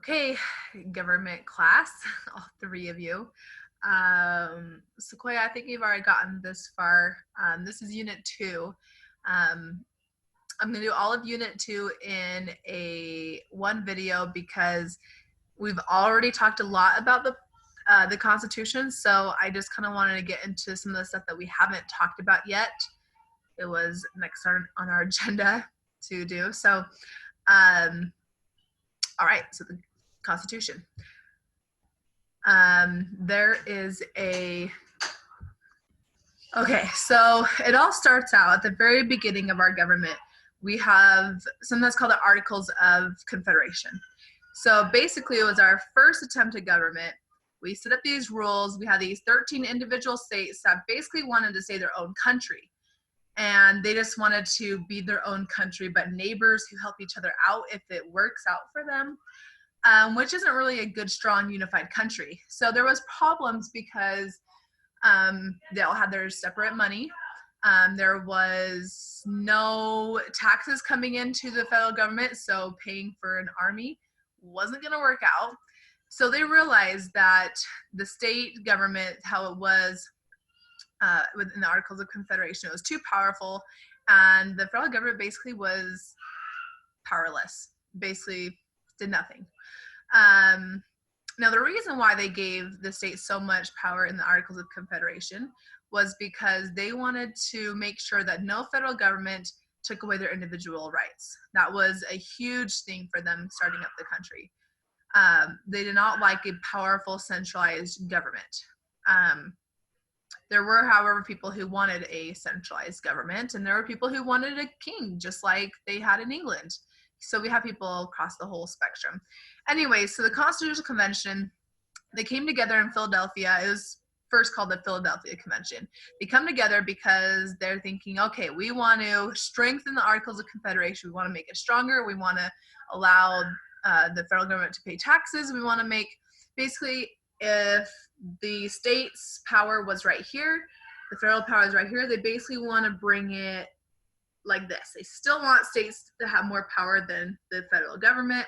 Okay, government class, all three of you. Sequoia, I think you've already gotten this far. This is Unit 2. Um, I'm going to do all of Unit 2 in one video because we've already talked a lot about the Constitution, so I just kind of wanted to get into some of the stuff that we haven't talked about yet. It was next on our agenda to do. So, all right, so the Constitution. There is okay, so it all starts out at the very beginning of our government. We have something that's called the Articles of Confederation. So basically, it was our first attempt at government. We set up these rules. We had these 13 individual states that basically wanted to stay their own country. And they just wanted to be their own country, but neighbors who help each other out if it works out for them. Which isn't really a good, strong, unified country. So there was problems because they all had their separate money. There was no taxes coming into the federal government, so paying for an army wasn't going to work out. So they realized that the state government, how it was within the Articles of Confederation, it was too powerful, and the federal government basically was powerless, basically did nothing. Now, the reason why they gave the states so much power in the Articles of Confederation was because they wanted to make sure that no federal government took away their individual rights. That was a huge thing for them starting up the country. They did not like a powerful centralized government. There were, however, people who wanted a centralized government, and there were people who wanted a king, just like they had in England. So we have people across the whole spectrum. Anyway, so the Constitutional Convention, they came together in Philadelphia. It was first called the Philadelphia Convention. They come together because they're thinking, okay, we want to strengthen the Articles of Confederation. We want to make it stronger. We want to allow the federal government to pay taxes. We want to make, basically, if the state's power was right here, the federal power is right here, they basically want to bring it like this. They still want states to have more power than the federal government,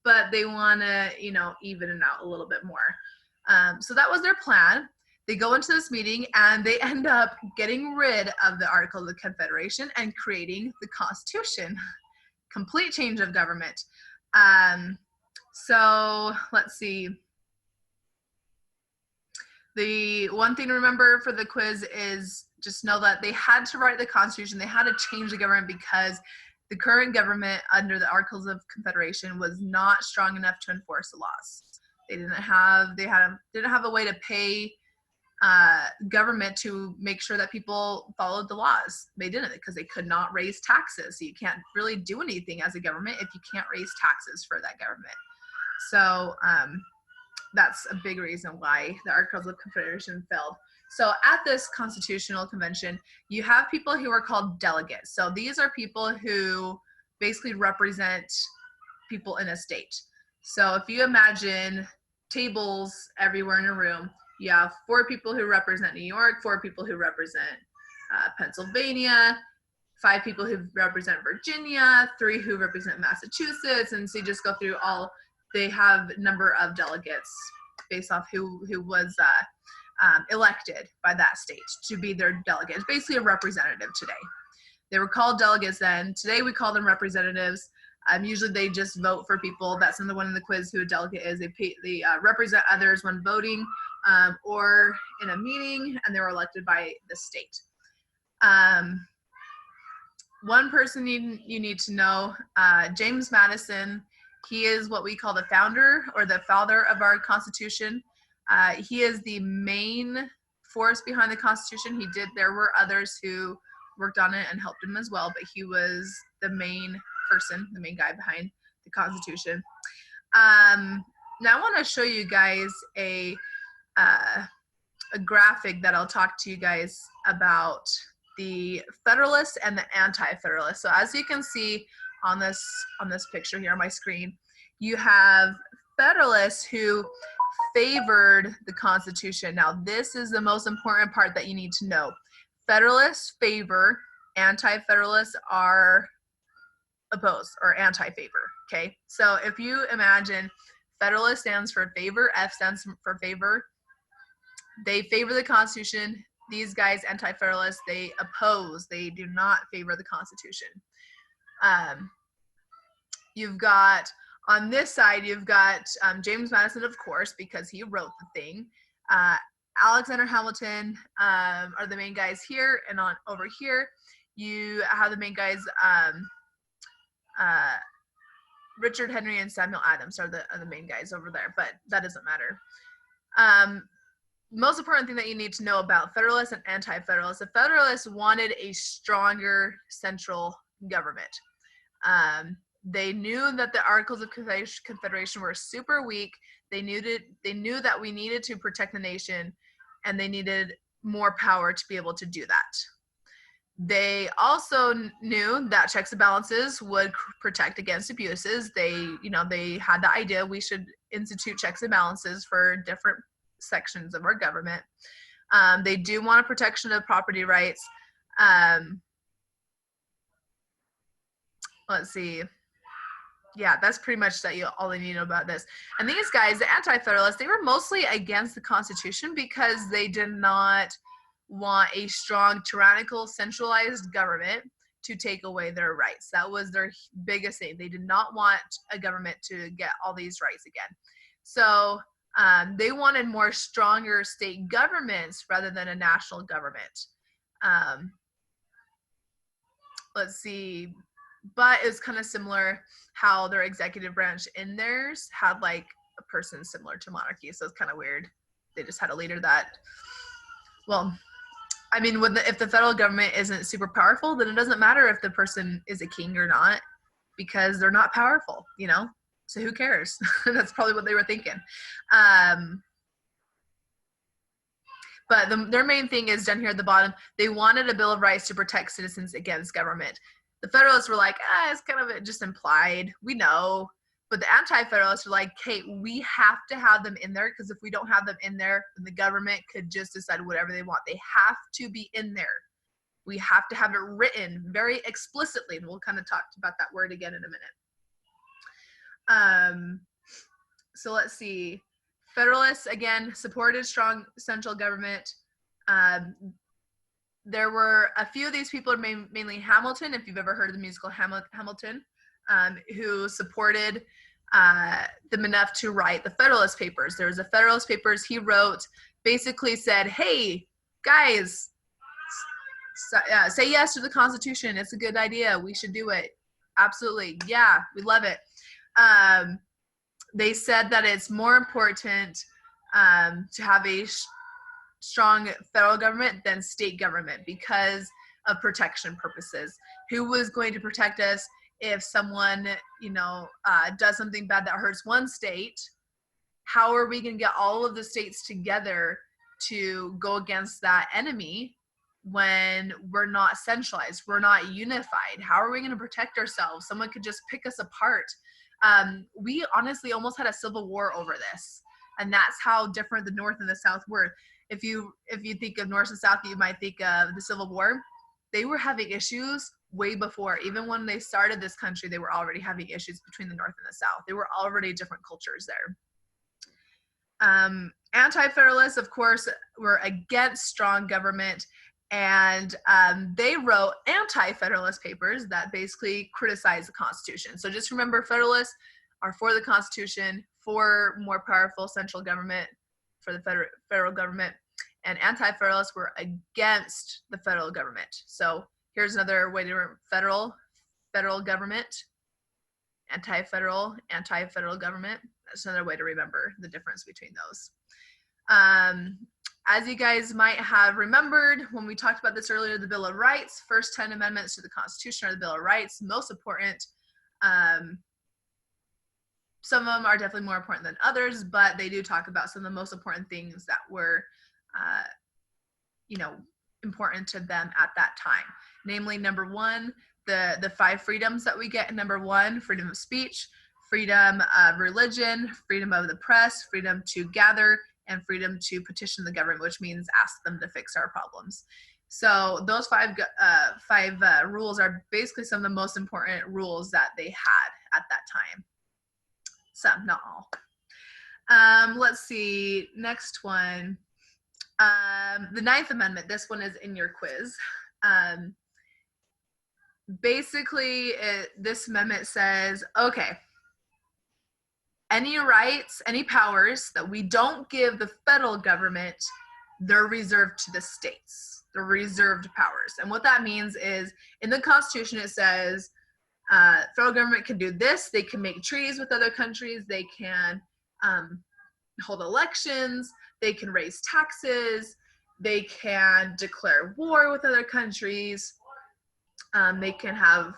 but they want to, even it out a little bit more. So that was their plan. They go into this meeting and they end up getting rid of the Articles of Confederation and creating the Constitution. Complete change of government. So let's see. The one thing to remember for the quiz is just know that they had to write the Constitution. They had to change the government because the current government under the Articles of Confederation was not strong enough to enforce the laws. They didn't have a way to pay government to make sure that people followed the laws. They didn't, because they could not raise taxes. So you can't really do anything as a government if you can't raise taxes for that government. So that's a big reason why the Articles of Confederation failed. So at this Constitutional Convention, you have people who are called delegates. So these are people who basically represent people in a state. So if you imagine tables everywhere in a room, you have 4 people who represent New York, 4 people who represent Pennsylvania, 5 people who represent Virginia, 3 who represent Massachusetts, and so you just go through all. They have a number of delegates based off who was elected by that state to be their delegate. It's basically a representative today. They were called delegates then. Today we call them representatives. Usually they just vote for people. That's another one in the quiz who a delegate is. They represent others when voting or in a meeting, and they were elected by the state. One person you need to know, James Madison. He is what we call the founder or the father of our Constitution. He is the main force behind the Constitution. There were others who worked on it and helped him as well, but he was the main person, the main guy behind the Constitution. Now I want to show you guys a graphic that I'll talk to you guys about the Federalists and the Anti-Federalists. So as you can see on this picture here on my screen, you have Federalists who favored the Constitution. Now this is the most important part that you need to know. Federalists favor, Anti-Federalists are opposed or anti-favor. Okay, so if you imagine Federalist stands for favor. F stands for favor. They favor the Constitution. These guys, anti-federalists, they oppose. They do not favor the Constitution. You've got, on this side, you've got James Madison, of course, because he wrote the thing. Alexander Hamilton are the main guys here, and on over here, you have the main guys. Richard Henry and Samuel Adams are the main guys over there, but that doesn't matter. Most important thing that you need to know about Federalists and Anti-Federalists: the Federalists wanted a stronger central government. They knew that the Articles of Confederation were super weak. They knew that we needed to protect the nation, and they needed more power to be able to do that. They also knew that checks and balances would protect against abuses. They had the idea we should institute checks and balances for different sections of our government. They do want a protection of property rights. Let's see. Yeah, that's pretty much all they need to know about this. And these guys, the Anti-Federalists, they were mostly against the Constitution because they did not want a strong, tyrannical, centralized government to take away their rights. That was their biggest thing. They did not want a government to get all these rights again. So they wanted more stronger state governments rather than a national government. Let's see. But it's kind of similar how their executive branch in theirs had like a person similar to monarchy. So it's kind of weird. They just had a leader that, well, I mean, if the federal government isn't super powerful, then it doesn't matter if the person is a king or not, because they're not powerful, so who cares? That's probably what they were thinking. But their main thing is down here at the bottom. They wanted a Bill of Rights to protect citizens against government. The Federalists were like, it's kind of just implied. We know. But the Anti-Federalists were like, hey, we have to have them in there, because if we don't have them in there, then the government could just decide whatever they want. They have to be in there. We have to have it written very explicitly. And we'll kind of talk about that word again in a minute. So let's see. Federalists, again, supported strong central government. There were a few of these people, mainly Hamilton, if you've ever heard of the musical Hamilton, who supported them enough to write the Federalist Papers. There was the Federalist Papers he wrote, basically said, hey, guys, say yes to the Constitution. It's a good idea. We should do it. Absolutely. Yeah, we love it. They said that it's more important to have a strong federal government than state government because of protection purposes. Who was going to protect us if someone, does something bad that hurts one state? How are we going to get all of the states together to go against that enemy when we're not centralized, we're not unified? How are we going to protect ourselves? Someone could just pick us apart. We honestly almost had a civil war over this, and that's how different the North and the South were. If you think of North and South, you might think of the Civil War. They were having issues way before. Even when they started this country, they were already having issues between the North and the South. They were already different cultures there. Anti-Federalists, of course, were against strong government, and they wrote anti-Federalist papers that basically criticized the Constitution. So just remember, Federalists are for the Constitution, for more powerful central government, for the federal government, and Anti-Federalists were against the federal government. So here's another way to remember: federal government, anti-federal government. That's another way to remember the difference between those. As you guys might have remembered when we talked about this earlier, the Bill of Rights, first 10 amendments to the Constitution are the Bill of Rights, most important. Some of them are definitely more important than others, but they do talk about some of the most important things that were, important to them at that time. Namely, number one, the 5 freedoms that we get. Number one, freedom of speech, freedom of religion, freedom of the press, freedom to gather, and freedom to petition the government, which means ask them to fix our problems. So those 5 rules are basically some of the most important rules that they had at that time. Some, not all. Let's see. Next one. The Ninth Amendment. This one is in your quiz. Basically, this amendment says, okay, any rights, any powers that we don't give the federal government, they're reserved to the states. They're reserved powers. And what that means is in the Constitution, it says federal government can do this. They can make treaties with other countries. They can hold elections. They can raise taxes. They can declare war with other countries. They can have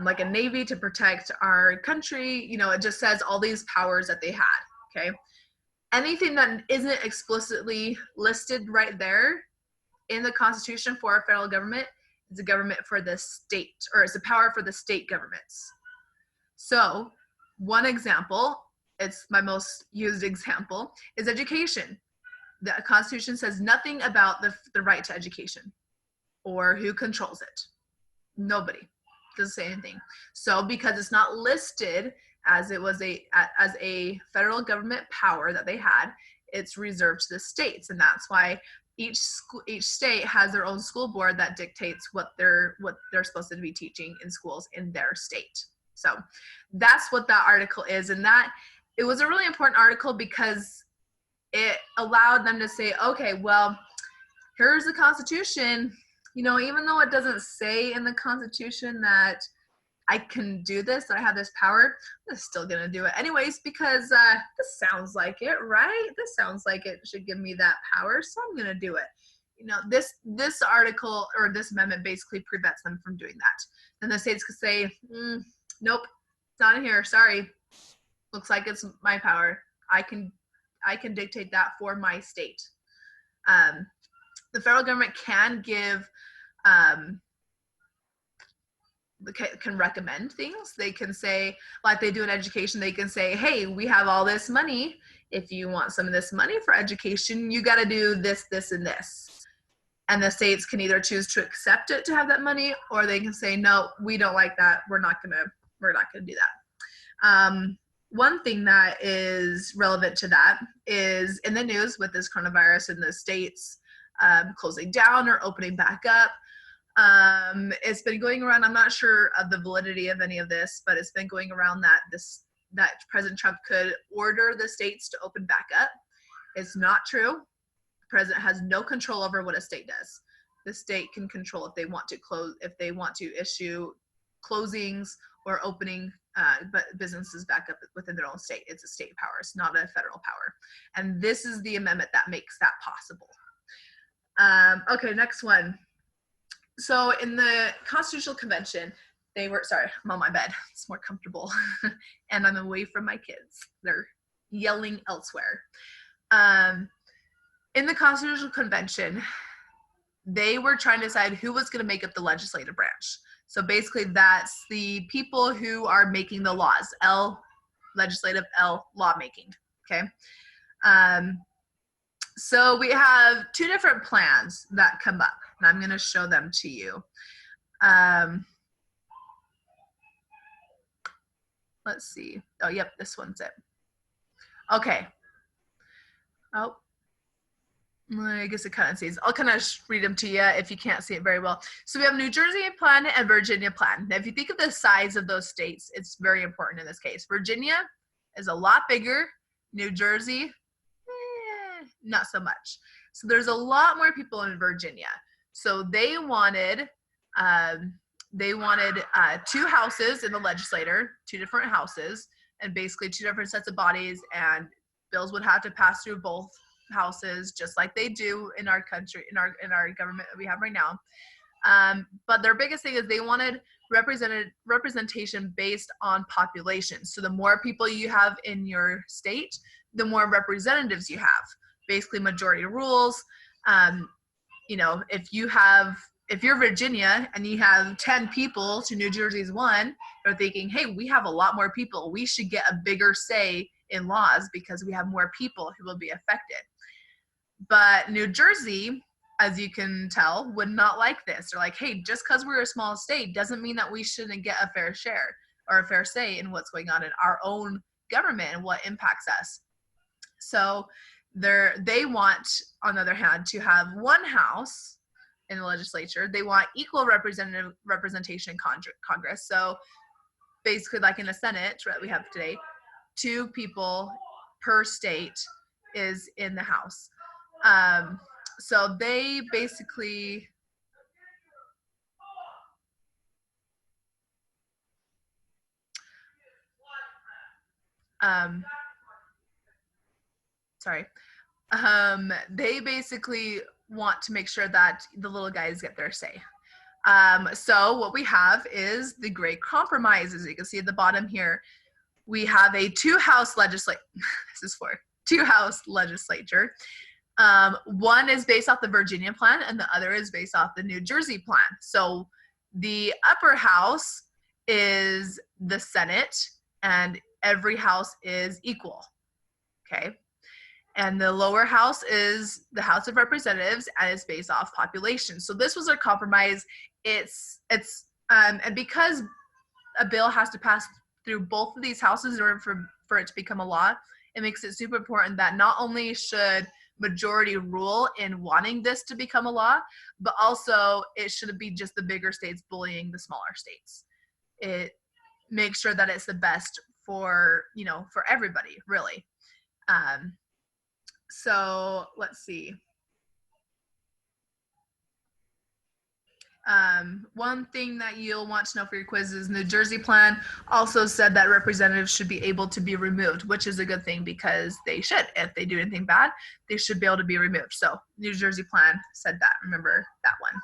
like a navy to protect our country. You know, it just says all these powers that they had, okay? Anything that isn't explicitly listed right there in the Constitution for our federal government is a government for the state, or it's a power for the state governments. So one example, it's my most used example, is education. The Constitution says nothing about the right to education or who controls it. Nobody doesn't say anything. So because it's not listed as it was as a federal government power that they had, it's reserved to the states, and that's why each state has their own school board that dictates what they're supposed to be teaching in schools in their state. So that's what that article is, and that it was a really important article because it allowed them to say, okay, well, here's the Constitution. You know, even though it doesn't say in the Constitution that I can do this, that I have this power, I'm still gonna do it anyways because this sounds like it, right? This sounds like it should give me that power, so I'm gonna do it. You know, this article or this amendment basically prevents them from doing that. Then the states could say, nope, it's not in here. Sorry, looks like it's my power. I can dictate that for my state. The federal government can give can recommend things. They can say, like they do in education, they can say, hey, we have all this money. If you want some of this money for education, you got to do this, this, and this. And the states can either choose to accept it to have that money, or they can say, no, we don't like that. We're not gonna do that. One thing that is relevant to that is in the news with this coronavirus in the states closing down or opening back up. It's been going around, I'm not sure of the validity of any of this, but it's been going around that President Trump could order the states to open back up. It's not true. The president has no control over what a state does. The state can control if they want to close, if they want to issue closings or opening but businesses back up within their own state. It's a state power. It's not a federal power. And this is the amendment that makes that possible. Okay, next one. So in the Constitutional Convention, sorry, I'm on my bed. It's more comfortable. And I'm away from my kids. They're yelling elsewhere. In the Constitutional Convention, they were trying to decide who was going to make up the legislative branch. So basically that's the people who are making the laws. L, legislative, L, lawmaking, okay? So we have two different plans that come up, and I'm going to show them to you. Let's see. Oh, yep, this one's it. Okay. Oh, I guess it kind of says, I'll kind of read them to you if you can't see it very well. So we have New Jersey plan and Virginia plan. Now, if you think of the size of those states, it's very important in this case. Virginia is a lot bigger. New Jersey, not so much. So there's a lot more people in Virginia. So they wanted two houses in the legislature, two different houses, and basically two different sets of bodies, and bills would have to pass through both houses just like they do in our country, in our government that we have right now. But their biggest thing is they wanted representation based on population. So the more people you have in your state, the more representatives you have. Basically majority rules. You know, if you're Virginia and you have 10 people to New Jersey's 1, they're thinking, hey, we have a lot more people. We should get a bigger say in laws because we have more people who will be affected. But New Jersey, as you can tell, would not like this. They're like, hey, just because we're a small state doesn't mean that we shouldn't get a fair share or a fair say in what's going on in our own government and what impacts us. So they want, on the other hand, to have one house in the legislature. They want equal representation in Congress. So basically, like in the Senate that we have today, 2 people per state is in the House. So they basically they basically want to make sure that the little guys get their say. So what we have is the Great Compromise, as you can see at the bottom here. We have a 2-house legislature. This is for 2-house legislature. One is based off the Virginia plan, and the other is based off the New Jersey plan. So the upper house is the Senate, and every house is equal. Okay. And the lower house is the House of Representatives, and it's based off population. So this was a compromise. And because a bill has to pass through both of these houses in order for it to become a law, it makes it super important that not only should majority rule in wanting this to become a law, but also it should be just the bigger states bullying the smaller states. It makes sure that it's the best for everybody, really. So let's see. One thing that you'll want to know for your quiz is New Jersey plan also said that representatives should be able to be removed, which is a good thing because they should. If they do anything bad, they should be able to be removed. So New Jersey plan said that. Remember that one.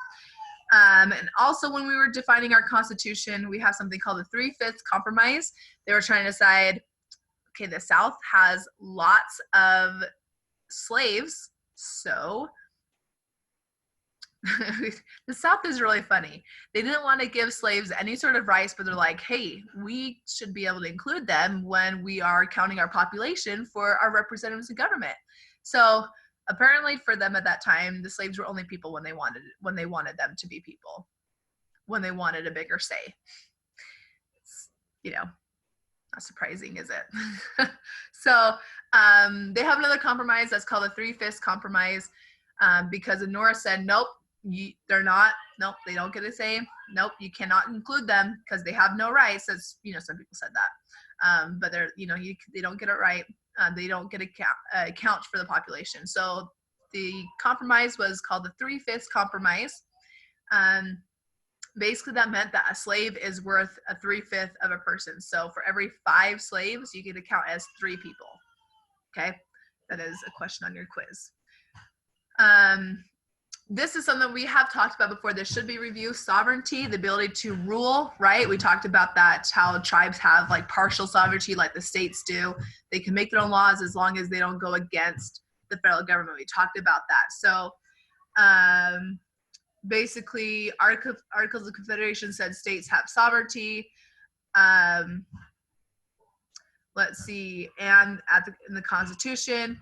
And also when we were defining our Constitution, we have something called the 3/5 Compromise. They were trying to decide, okay, the South has lots of slaves, so the South is really funny. They didn't want to give slaves any sort of rights, but they're like, hey, we should be able to include them when we are counting our population for our representatives in government. So apparently for them at that time, the slaves were only people when they wanted them to be people, when they wanted a bigger say. It's, not surprising, is it? So they have another compromise that's called the 3/5 Compromise, because Nora said, nope, they're not, nope, they don't get a say, nope, you cannot include them because they have no rights. As some people said that, but they're, they don't get it right. They don't get a count for the population. So the compromise was called the 3/5 Compromise. Basically that meant that a slave is worth a 3/5 of a person. So for every 5 slaves, you get to count as 3 people. Okay, that is a question on your quiz. This is something we have talked about before. This should be review sovereignty, the ability to rule, right? We talked about that, how tribes have like partial sovereignty like the states do. They can make their own laws as long as they don't go against the federal government. We talked about that. So basically Articles of Confederation said states have sovereignty. Let's see, and in the Constitution,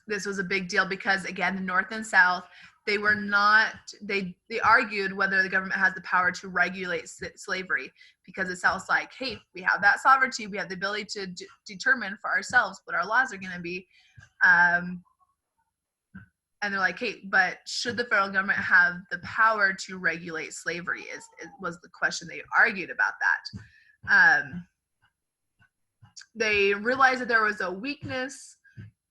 this was a big deal because, again, the North and South, they were not, they argued whether the government has the power to regulate slavery, because the South's like, hey, we have that sovereignty, we have the ability to determine for ourselves what our laws are going to be. And they're like, hey, but should the federal government have the power to regulate slavery was the question. They argued about that. They realized that there was a weakness.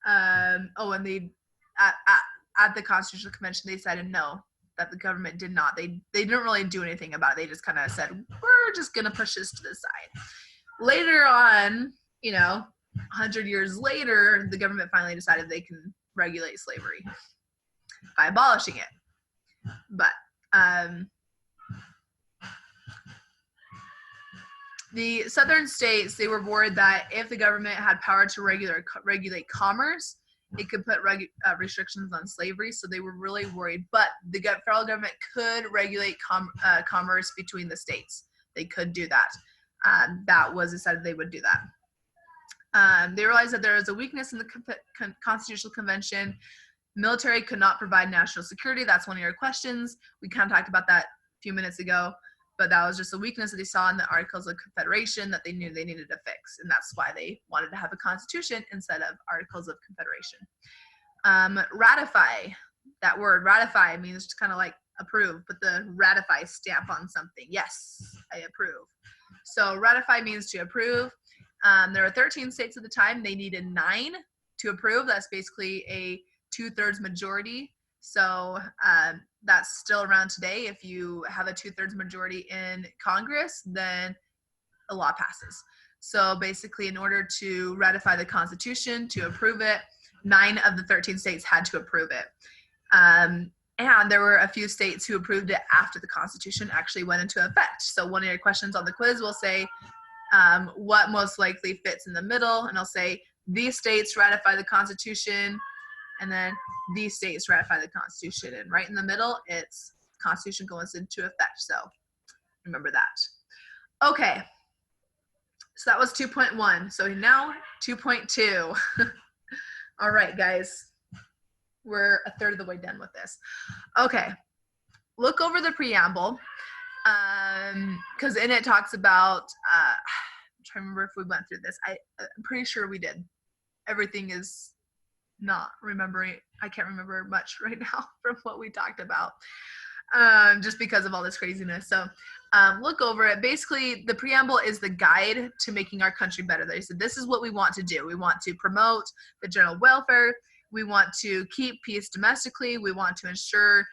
And they at the Constitutional Convention, they decided no, that the government did not. They didn't really do anything about it. They just kind of said, we're just going to push this to the side. Later on, 100 years later, the government finally decided they can regulate slavery by abolishing it. But the southern states, they were worried that if the government had power to regulate commerce, it could put restrictions on slavery. So they were really worried. But the federal government could regulate commerce between the states. They could do that. That was decided they would do that. They realized that there was a weakness in the Constitutional Convention. Military could not provide national security. That's one of your questions. We kind of talked about that a few minutes ago. but that was just a weakness that they saw in the Articles of Confederation that they knew they needed to fix, and that's why they wanted to have a constitution instead of Articles of Confederation. Ratify, that word ratify means just kind of like approve, but the ratify stamp on something. Yes, I approve. So ratify means to approve. There were 13 states at the time. They needed 9 to approve. That's basically a 2/3 majority. So that's still around today. If you have a 2/3 majority in Congress, then a law passes. So basically, in order to ratify the Constitution, to approve it, 9 of the 13 states had to approve it. And there were a few states who approved it after the Constitution actually went into effect. So one of your questions on the quiz will say, what most likely fits in the middle? And I'll say, these states ratify the Constitution, and then these states ratify the Constitution. And right in the middle, it's Constitution goes into effect. So remember that. Okay. So that was 2.1. So now 2.2. All right, guys. We're a third of the way done with this. Okay. Look over the preamble. Because in it talks about, I'm trying to remember if we went through this. I'm pretty sure we did. Everything is not remembering. I can't remember much right now from what we talked about, just because of all this craziness. So look over it. Basically, the preamble is the guide to making our country better. They said, this is what we want to do. We want to promote the general welfare. We want to keep peace domestically. We want to ensure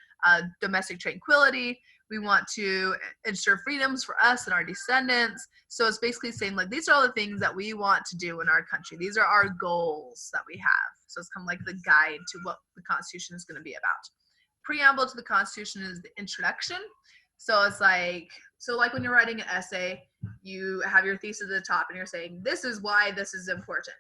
domestic tranquility. We want to ensure freedoms for us and our descendants. So it's basically saying, like, these are all the things that we want to do in our country. These are our goals that we have. So it's kind of like the guide to what the Constitution is going to be about. Preamble to the Constitution is the introduction. So it's like, when you're writing an essay, you have your thesis at the top and you're saying, this is why this is important.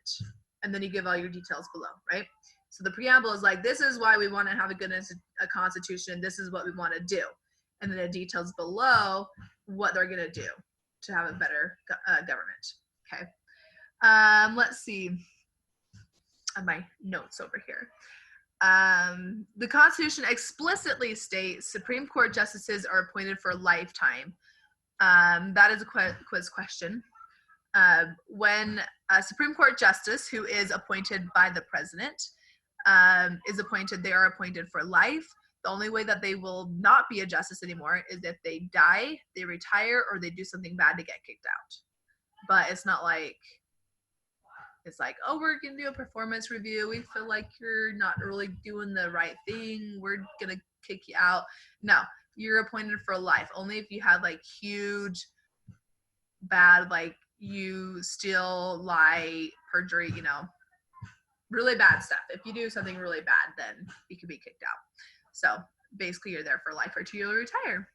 And then you give all your details below, right? So the preamble is like, this is why we want to have a constitution. This is what we want to do. And then the details below what they're going to do to have a better government. Okay. Let's see. On my notes over here. The Constitution explicitly states Supreme Court justices are appointed for a lifetime. That is a quiz question. When a Supreme Court justice who is appointed by the president is appointed, they are appointed for life. The only way that they will not be a justice anymore is if they die, they retire, or they do something bad to get kicked out. But it's not like, it's like, oh, we're going to do a performance review. We feel like you're not really doing the right thing. We're going to kick you out. No, you're appointed for life. Only if you have like huge, bad, like you steal, lie, perjury, really bad stuff. If you do something really bad, then you could be kicked out. So basically you're there for life or till you retire.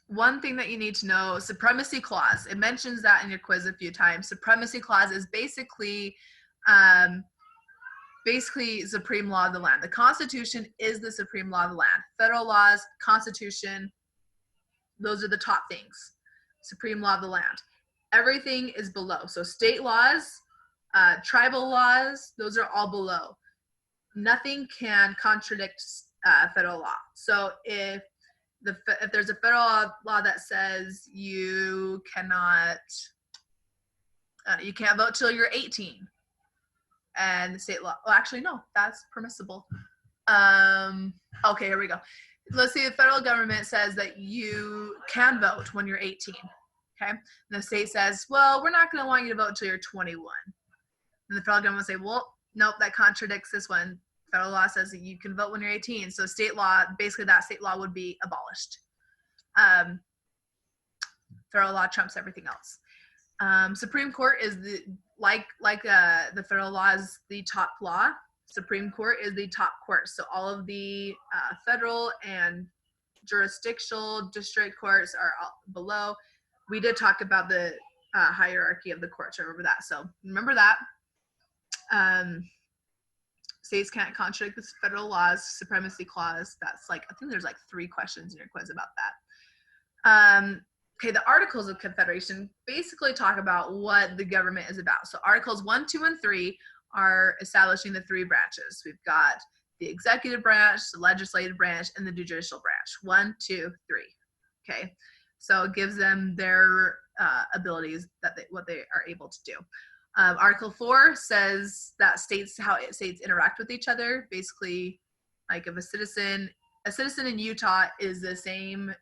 One thing that you need to know, supremacy clause. It mentions that in your quiz a few times. Supremacy clause is basically supreme law of the land. The Constitution is the supreme law of the land. Federal laws, Constitution, those are the top things. Supreme law of the land. Everything is below. So state laws, tribal laws, those are all below. Nothing can contradict federal law. So if there's a federal law that says you can't vote till you're 18, and the state law, well, actually no, that's permissible. Okay, here we go. Let's say the federal government says that you can vote when you're 18. Okay, and the state says, well, we're not going to want you to vote till you're 21. And the federal government will say, well, nope, that contradicts this one. Federal law says that you can vote when you're 18. So state law, basically that state law would be abolished. Federal law trumps everything else. Supreme Court is the federal law is the top law. Supreme Court is the top court. So all of the federal and jurisdictional district courts are all below. We did talk about the hierarchy of the courts. Remember that. So remember that. States can't contradict the federal laws, supremacy clause. That's like, I think there's like 3 questions in your quiz about that. Okay, the Articles of Confederation basically talk about what the government is about. So Articles 1, 2, and 3 are establishing the 3 branches. We've got the executive branch, the legislative branch, and the judicial branch. 1, 2, 3. Okay, so it gives them their abilities that what they are able to do. Article 4 says that states how states interact with each other. Basically, like if a citizen in Utah is the same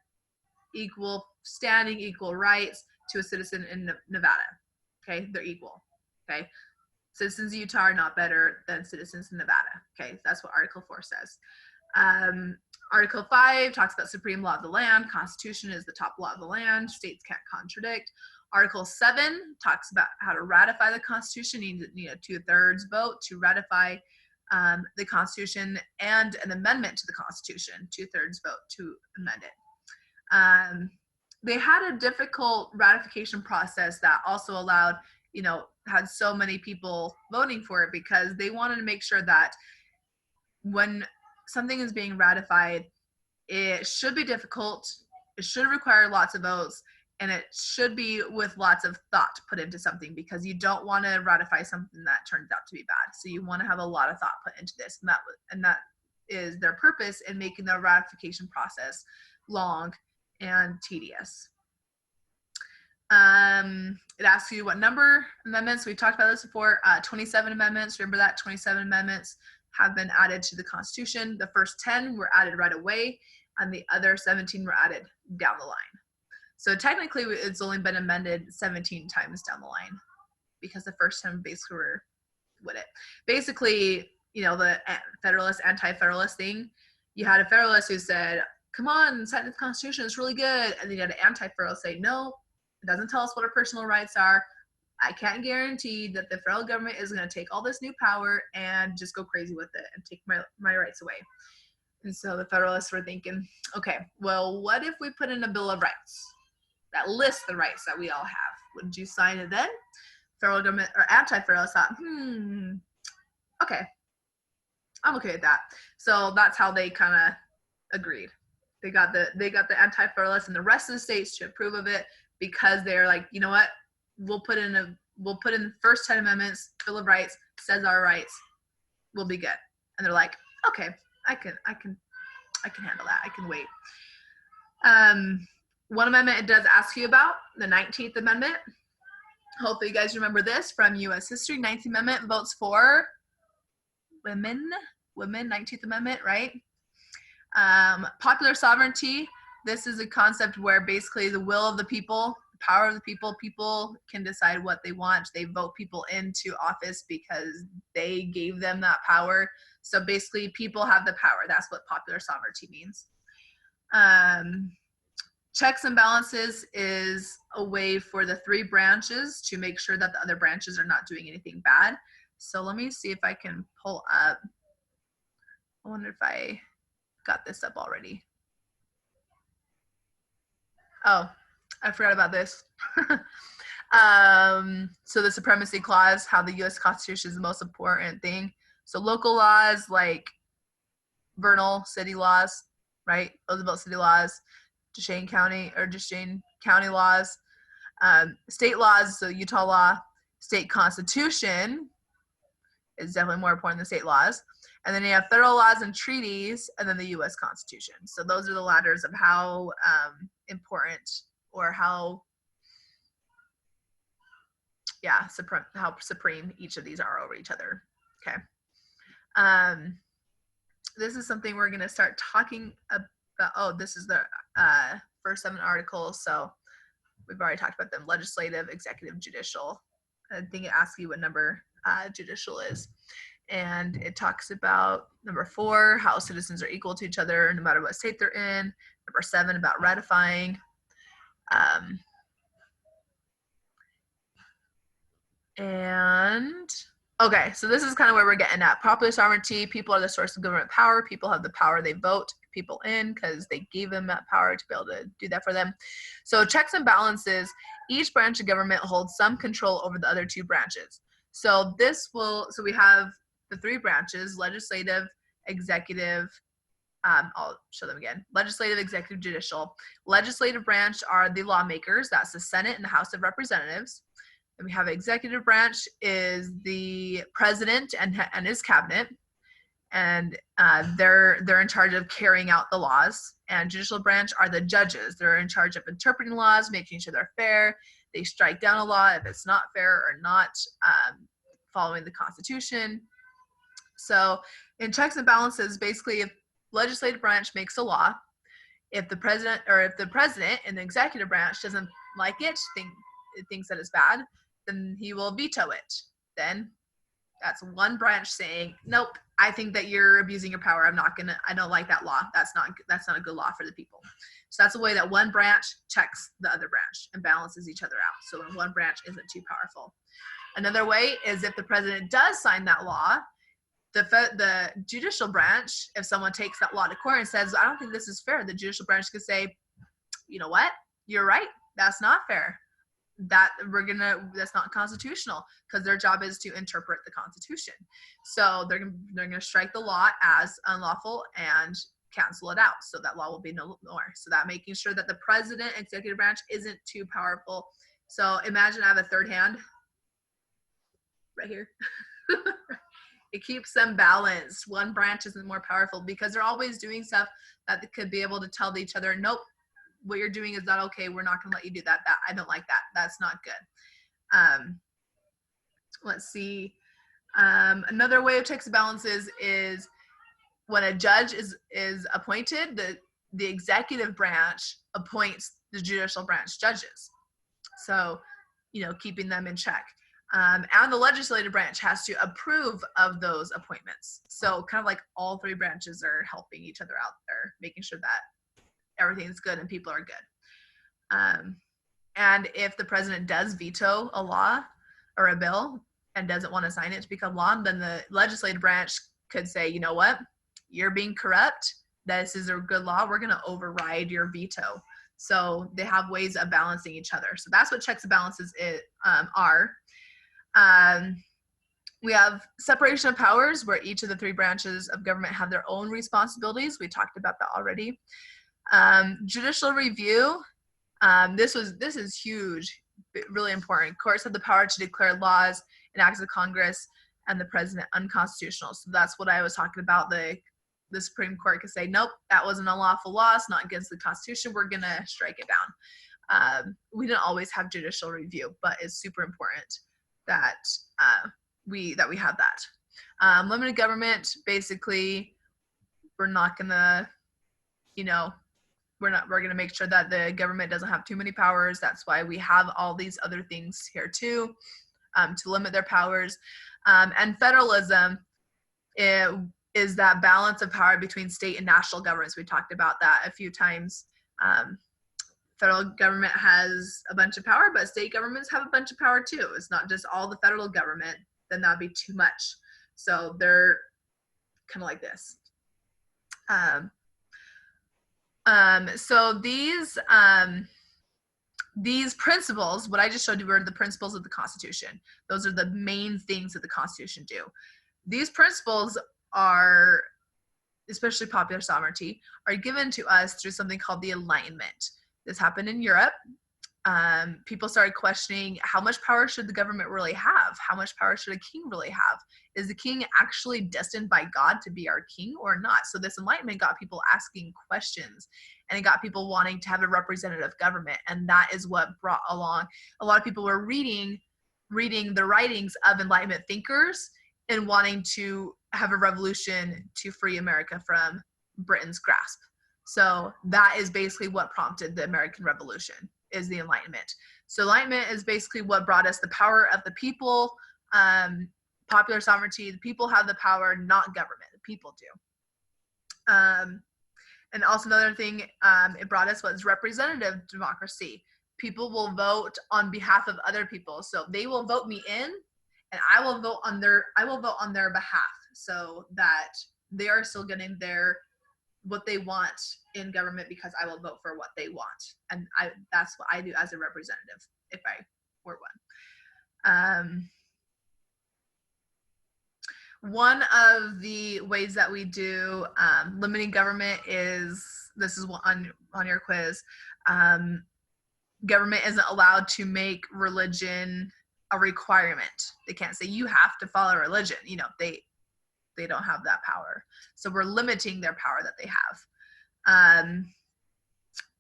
equal standing, equal rights to a citizen in Nevada. Okay, they're equal. Okay, citizens of Utah are not better than citizens in Nevada. Okay, that's what Article 4 says. Article 5 talks about supreme law of the land. Constitution is the top law of the land. States can't contradict. Article 7 talks about how to ratify the Constitution. You need a 2/3 vote to ratify the Constitution and an amendment to the Constitution, 2/3 vote to amend it. They had a difficult ratification process that also allowed, had so many people voting for it because they wanted to make sure that when something is being ratified, it should be difficult, it should require lots of votes, and it should be with lots of thought put into something because you don't want to ratify something that turns out to be bad. So you want to have a lot of thought put into this, and that is their purpose in making the ratification process long and tedious. It asks you what number amendments. We've talked about this before. 27 amendments. Remember that 27 amendments have been added to the Constitution. The first 10 were added right away, and the other 17 were added down the line. So technically, it's only been amended 17 times down the line because the first 10 basically were with it. Basically, the Federalist, anti-Federalist thing, you had a Federalist who said, come on, sign the Constitution, it's really good. And then you had an anti-Federalist say, no, it doesn't tell us what our personal rights are. I can't guarantee that the federal government is going to take all this new power and just go crazy with it and take my rights away. And so the Federalists were thinking, okay, well, what if we put in a Bill of Rights that lists the rights that we all have? Would you sign it then? Federal government or anti-Federalists thought, okay, I'm okay with that. So that's how they kind of agreed. They got the anti-Federalists and the rest of the states to approve of it because they're like, you know what? We'll put in the first 10 amendments, Bill of Rights says our rights, we'll be good. And they're like, okay, I can handle that. I can wait. One amendment it does ask you about, the 19th Amendment. Hopefully you guys remember this from U.S. history. 19th Amendment votes for women, 19th Amendment, right? Popular sovereignty. This is a concept where basically the will of the people, the power of the people can decide what they want. They vote people into office because they gave them that power. So basically people have the power. That's what popular sovereignty means. Checks and balances is a way for the three branches to make sure that the other branches are not doing anything bad. So let me see if I can pull up. I wonder if I got this up already. Oh, I forgot about this. So the Supremacy Clause, how the U.S. Constitution is the most important thing. So local laws like Vernal city laws, right? Roosevelt city laws, Duchesne County laws, state laws, so Utah law, state constitution is definitely more important than state laws. And then you have federal laws and treaties, and then the U.S. Constitution. So those are the ladders of how important or how supreme each of these are over each other. Okay. This is something we're going to start talking about. Oh, this is the first 7 articles. So we've already talked about them: legislative, executive, judicial. I think it asks you what number judicial is. And it talks about number 4, how citizens are equal to each other no matter what state they're in. Number 7, about ratifying. And okay, so this is kind of where we're getting at. Popular sovereignty, people are the source of government power. People have the power, they vote people in because they gave them that power to be able to do that for them. So checks and balances, each branch of government holds some control over the other 2 branches. So we have the 3 branches: legislative, executive. I'll show them again: legislative, executive, judicial. Legislative branch are the lawmakers. That's the Senate and the House of Representatives. And we have executive branch is the president and his cabinet. and they're in charge of carrying out the laws. And judicial branch are the judges. They're in charge of interpreting laws, making sure they're fair. They strike down a law if it's not fair or not following the Constitution. So in checks and balances, basically, if legislative branch makes a law, if the president in the executive branch doesn't like it, thinks that it's bad, then he will veto it. Then that's one branch saying, nope, I think that you're abusing your power. I don't like that law. That's not a good law for the people. So that's a way that one branch checks the other branch and balances each other out. So when one branch isn't too powerful. Another way is if the president does sign that law, the judicial branch, if someone takes that law to court and says, I don't think this is fair, the judicial branch could say, you know what? You're right. That's not fair. That's not constitutional, because their job is to interpret the Constitution. So they're gonna strike the law as unlawful and cancel it out. So that law will be no more. So that making sure that the president, executive branch, isn't too powerful. So imagine I have a third hand right here. It keeps them balanced. One branch isn't more powerful because they're always doing stuff that they could be able to tell each other, nope, what you're doing is not okay. We're not going to let you do that. I don't like that. That's not good. Let's see. Another way of checks and balances is when a judge is appointed, the executive branch appoints the judicial branch judges. So, keeping them in check. And the legislative branch has to approve of those appointments. So kind of like all three branches are helping each other out there, making sure that everything's good and people are good. And if the president does veto a law or a bill and doesn't want to sign it to become law, then the legislative branch could say, you know what, you're being corrupt. This is a good law. We're going to override your veto. So they have ways of balancing each other. So that's what checks and balances are. We have separation of powers, where each of the three branches of government have their own responsibilities. We talked about that already. Judicial review. This is huge, really important. Courts have the power to declare laws and acts of Congress and the president unconstitutional. So that's what I was talking about. The Supreme Court could say, nope, that was an unlawful law. It's not against the Constitution. We're going to strike it down. We didn't always have judicial review, but it's super important that we have that. Limited government, basically, we're not gonna, we're gonna make sure that the government doesn't have too many powers. That's why we have all these other things here too, to limit their powers. And federalism is that balance of power between state and national governments. We talked about that a few times. Federal government has a bunch of power, but state governments have a bunch of power too. It's not just all the federal government, then that'd be too much. So they're kind of like this. So these principles, what I just showed you, were the principles of the Constitution. Those are the main things that the Constitution do. These principles are, especially popular sovereignty, are given to us through something called the Enlightenment. This happened in Europe. People started questioning, how much power should the government really have? How much power should a king really have? Is the king actually destined by God to be our king or not? So this Enlightenment got people asking questions, and it got people wanting to have a representative government. And that is what brought along, a lot of people were reading the writings of Enlightenment thinkers and wanting to have a revolution to free America from Britain's grasp. So that is basically what prompted the American Revolution, is the Enlightenment. So Enlightenment is basically what brought us the power of the people, popular sovereignty. The people have the power, not government. The people do. And also another thing it brought us was representative democracy. People will vote on behalf of other people. So they will vote me in, and I will vote on their behalf, so that they are still getting what they want in government, because I will vote for what they want. And that's what I do as a representative, if I were one. One of the ways that we do limiting government is, this is on your quiz, government isn't allowed to make religion a requirement. They can't say you have to follow religion. They they don't have that power. So we're limiting their power that they have.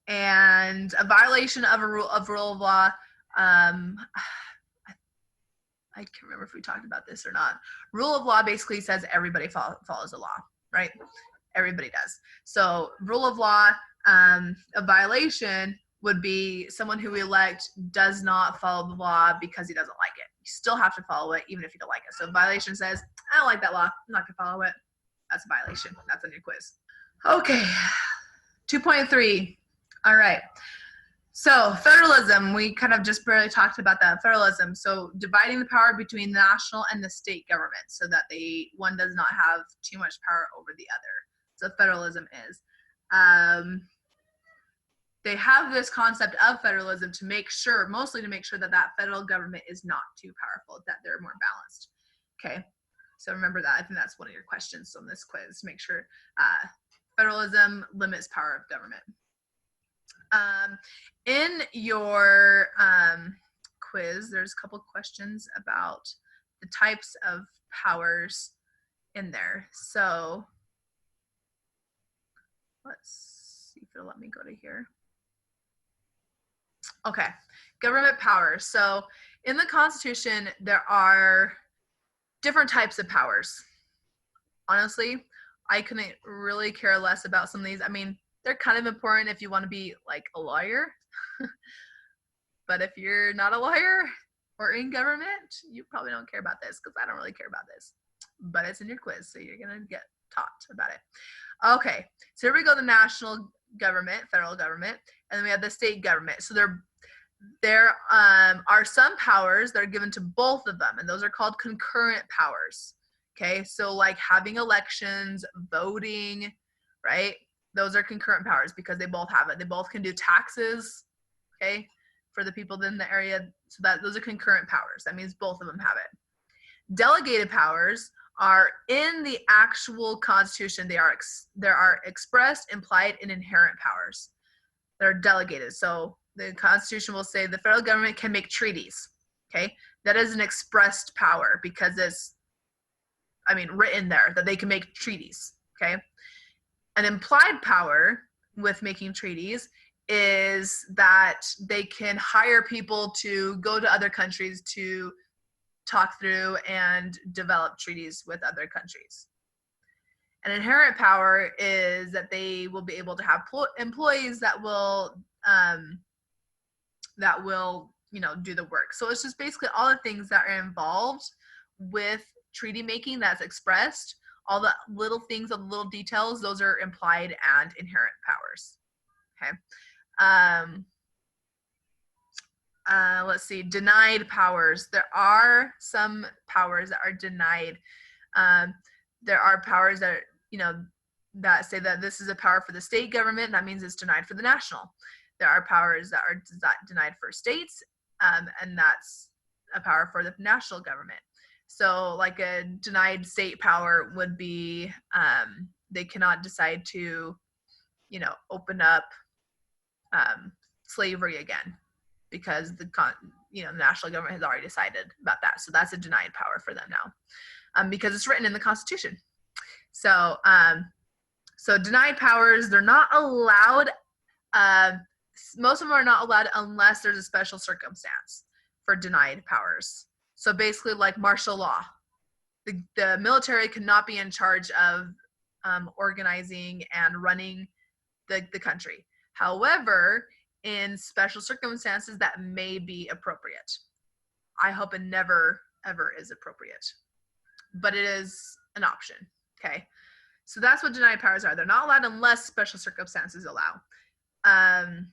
And a violation of rule of law. I can't remember if we talked about this or not. Rule of law basically says everybody follows the law, right? Everybody does. So rule of law, a violation would be someone who we elect does not follow the law because he doesn't like it. You still have to follow it even if you don't like it. So violation says, I don't like that law. I'm not going to follow it. That's a violation. That's on your quiz. Okay. 2.3. All right. So federalism, we kind of just barely talked about that. Federalism, so dividing the power between the national and the state government so that one does not have too much power over the other. So federalism is. They have this concept of federalism to make sure, mostly to make sure that that federal government is not too powerful, that they're more balanced. Okay, so remember that. I think that's one of your questions on this quiz. Make sure federalism limits power of government. In your quiz, there's a couple questions about the types of powers in there. So let's see if it'll let me go to here. Okay, government powers. So in the Constitution, there are different types of powers. Honestly, I couldn't really care less about some of these. I mean, they're kind of important if you want to be like a lawyer. But if you're not a lawyer or in government, you probably don't care about this because I don't really care about this. But it's in your quiz, so you're going to get taught about it. Okay, so here we go, the national government, federal government, and then we have the state government. So there are some powers that are given to both of them, and those are called concurrent powers. Okay, so like having elections, voting, right? Those are concurrent powers because they both have it. They both can do taxes, okay, for the people in the area. So that those are concurrent powers. That means both of them have it. Delegated powers are in the actual Constitution. There are expressed, implied, and inherent powers that are delegated. So the Constitution will say the federal government can make treaties. Okay, that is an expressed power because it's, written there that they can make treaties. Okay, an implied power with making treaties is that they can hire people to go to other countries to talk through and develop treaties with other countries. An inherent power is that they will be able to have employees that will do the work. So it's just basically all the things that are involved with treaty making that's expressed. All the little things, all the little details, those are implied and inherent powers. Okay. Let's see, denied powers. There are some powers that are denied. There are powers that that say that this is a power for the state government. That means it's denied for the national. There are powers that are denied for states, and that's a power for the national government. So like a denied state power would be they cannot decide to, open up slavery again because the national government has already decided about that. So that's a denied power for them now because it's written in the Constitution. So so denied powers, they're not allowed. Most of them are not allowed unless there's a special circumstance for denied powers. So basically like martial law. The military cannot be in charge of organizing and running the country. However, in special circumstances, that may be appropriate. I hope it never, ever is appropriate. But it is an option, okay? So that's what denied powers are. They're not allowed unless special circumstances allow. And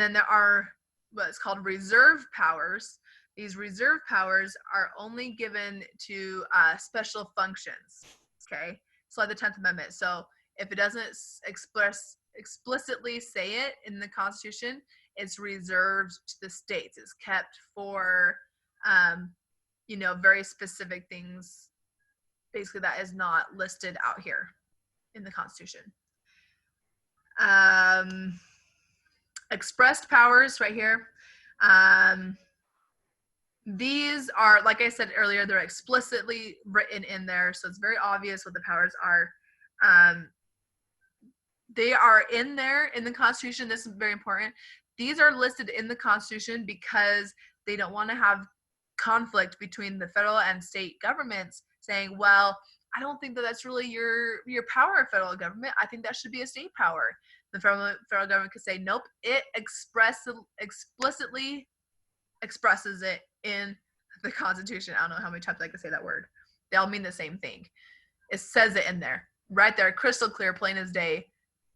then there are what's called reserve powers. These reserve powers are only given to special functions, okay? So like the 10th Amendment. So if it doesn't explicitly say it in the Constitution, it's reserved to the states. It's kept for, very specific things, basically that is not listed out here in the Constitution. Expressed powers right here. these are, like I said earlier, they're explicitly written in there, so it's very obvious what the powers are. They are in there in the Constitution. This is very important. These are listed in the Constitution because they don't want to have conflict between the federal and state governments saying, well, I don't think that that's really your power, federal government. I think that should be a state power. The federal government could say, nope, it explicitly expresses it in the Constitution. I don't know how many times I can say that word. They all mean the same thing. It says it in there, right there, crystal clear, plain as day.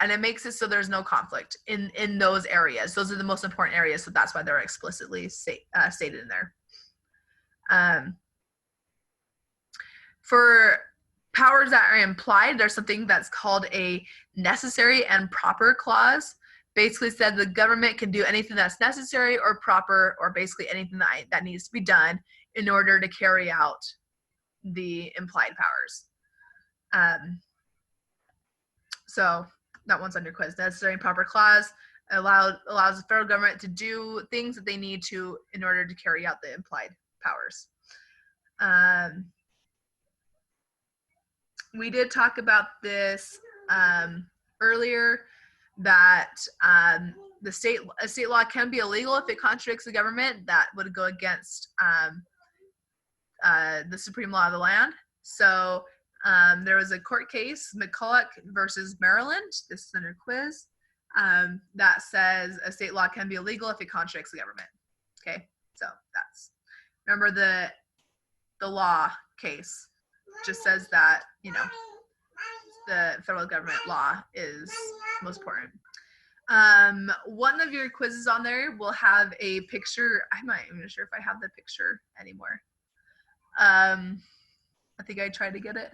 And it makes it so there's no conflict in those areas. Those are the most important areas, so that's why they're explicitly stated in there. For powers that are implied, there's something that's called a necessary and proper clause. Basically said the government can do anything that's necessary or proper, or basically anything that needs to be done in order to carry out the implied powers. So that one's on your quiz. Necessary and proper clause allows the federal government to do things that they need to in order to carry out the implied powers. We did talk about this earlier, that a state law can be illegal if it contradicts the government. That would go against the supreme law of the land. So there was a court case, McCulloch versus Maryland, this is under quiz, that says a state law can be illegal if it contradicts the government. Okay, so that's, remember the law case just says that, you know, the federal government law is most important. One of your quizzes on there will have a picture. I'm not even sure if I have the picture anymore. I think I tried to get it.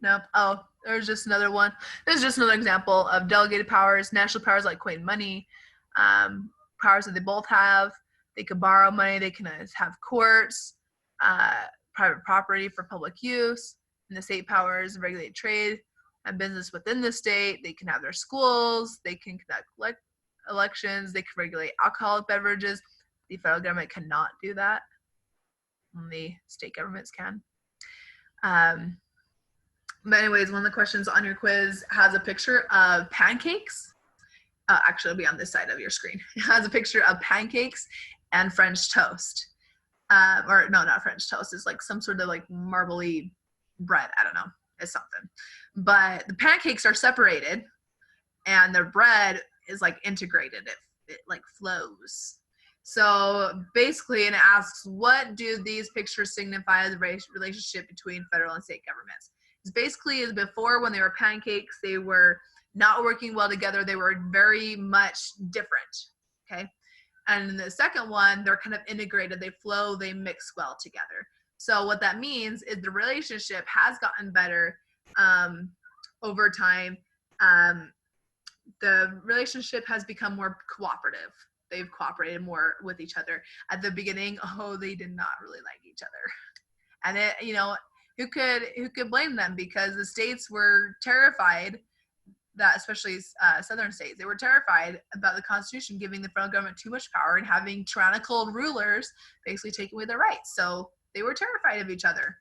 Nope. Oh, there's just another one. There's just another example of delegated powers, national powers like coin money, powers that they both have. They can borrow money. They can have courts, private property for public use, and the state powers regulate trade and business within the state. They can have their schools. They can conduct elections. They can regulate alcoholic beverages. The federal government cannot do that. Only state governments can. But anyways, one of the questions on your quiz has a picture of pancakes. Actually, it'll be on this side of your screen. It has a picture of pancakes and French toast. Or no, not French toast. It's like some sort of like marbly bread. I don't know. It's something. But the pancakes are separated and the bread is like integrated. It like flows. So basically, and it asks, what do these pictures signify the relationship between federal and state governments? It's basically, as before, when they were pancakes, they were not working well together. They were very much different, okay? And in the second one, they're kind of integrated. They flow, they mix well together. So what that means is the relationship has gotten better over time. The relationship has become more cooperative. They've cooperated more with each other. At the beginning, they did not really like each other. And it, you know, who could blame them? Because the states were terrified that, especially southern states, they were terrified about the Constitution giving the federal government too much power and having tyrannical rulers basically take away their rights. So they were terrified of each other.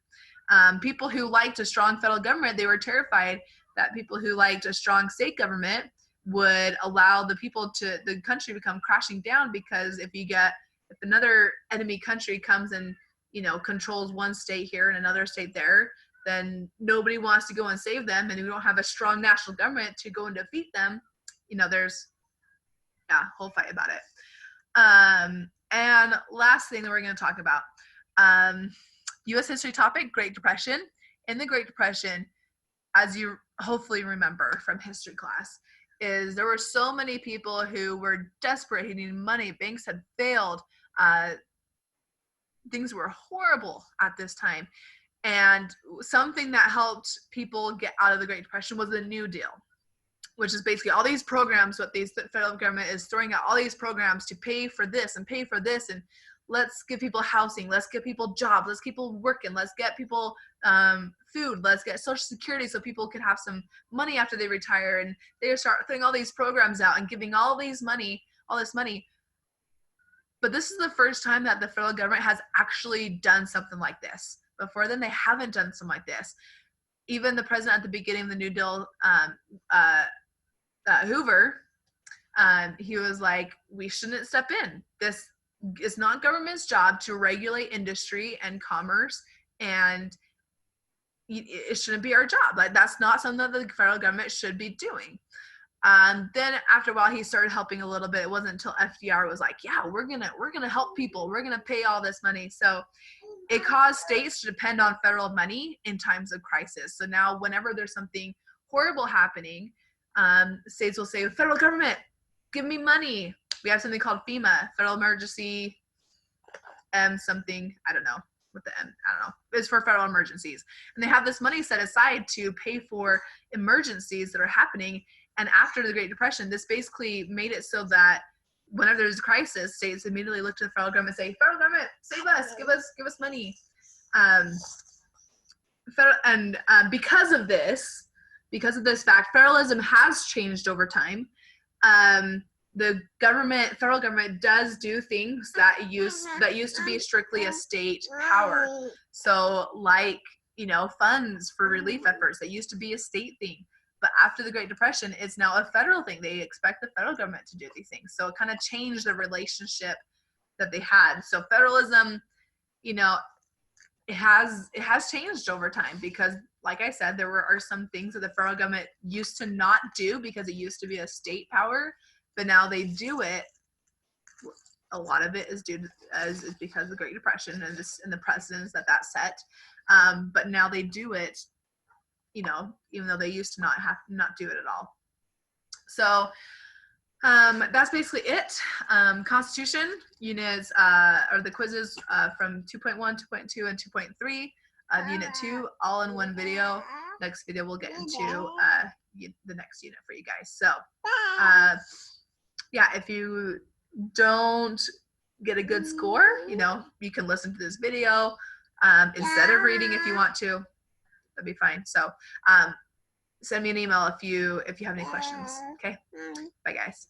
People who liked a strong federal government, they were terrified that people who liked a strong state government would allow the country to come crashing down, because if another enemy country comes and, you know, controls one state here and another state there, then nobody wants to go and save them, and we don't have a strong national government to go and defeat them. You know, there's a whole fight about it. And last thing that we're going to talk about, U.S. history topic, Great Depression. In the Great Depression, as you hopefully remember from history class, is there were so many people who were desperate, who needed money. Banks had failed. Things were horrible at this time. And something that helped people get out of the Great Depression was the New Deal, which is basically all these programs, what the federal government is throwing out, all these programs to pay for this and pay for this, and let's give people housing, let's get people jobs, let's get people working, let's get people food, let's get Social Security so people can have some money after they retire. And they start throwing all these programs out and giving all this money. But this is the first time that the federal government has actually done something like this. Before then, they haven't done something like this. Even the president at the beginning of the New Deal, Hoover, he was like, we shouldn't step in. This is not government's job to regulate industry and commerce, and it shouldn't be our job. Like, that's not something that the federal government should be doing. Then after a while, he started helping a little bit. It wasn't until FDR was like, yeah, we're gonna help people. We're gonna pay all this money. So it caused states to depend on federal money in times of crisis. So now whenever there's something horrible happening, states will say, federal government, give me money. We have something called FEMA, Federal Emergency something, I don't know what the M, I don't know. It's for federal emergencies. And they have this money set aside to pay for emergencies that are happening. And after the Great Depression, this basically made it so that whenever there's a crisis, states immediately look to the federal government and say, federal government, save us, give us money. Because of this fact, federalism has changed over time. The federal government does do things that used to be strictly a state power. So like, funds for relief efforts, that used to be a state thing. But after the Great Depression, it's now a federal thing. They expect the federal government to do these things. So it kind of changed the relationship that they had. So federalism, it has changed over time because, like I said, there are some things that the federal government used to not do because it used to be a state power, but now they do it. A lot of it is is because of the Great Depression and the precedents that set. But now they do it, even though they used to not do it at all. So that's basically it. Constitution units, or the quizzes from 2.1, 2.2, and 2.3 of Unit 2, all in one video. Next video we'll get into the next unit for you guys. So yeah, if you don't get a good score, you can listen to this video instead of reading if you want to. That'd be fine. So send me an email if you have any questions. Okay, bye guys.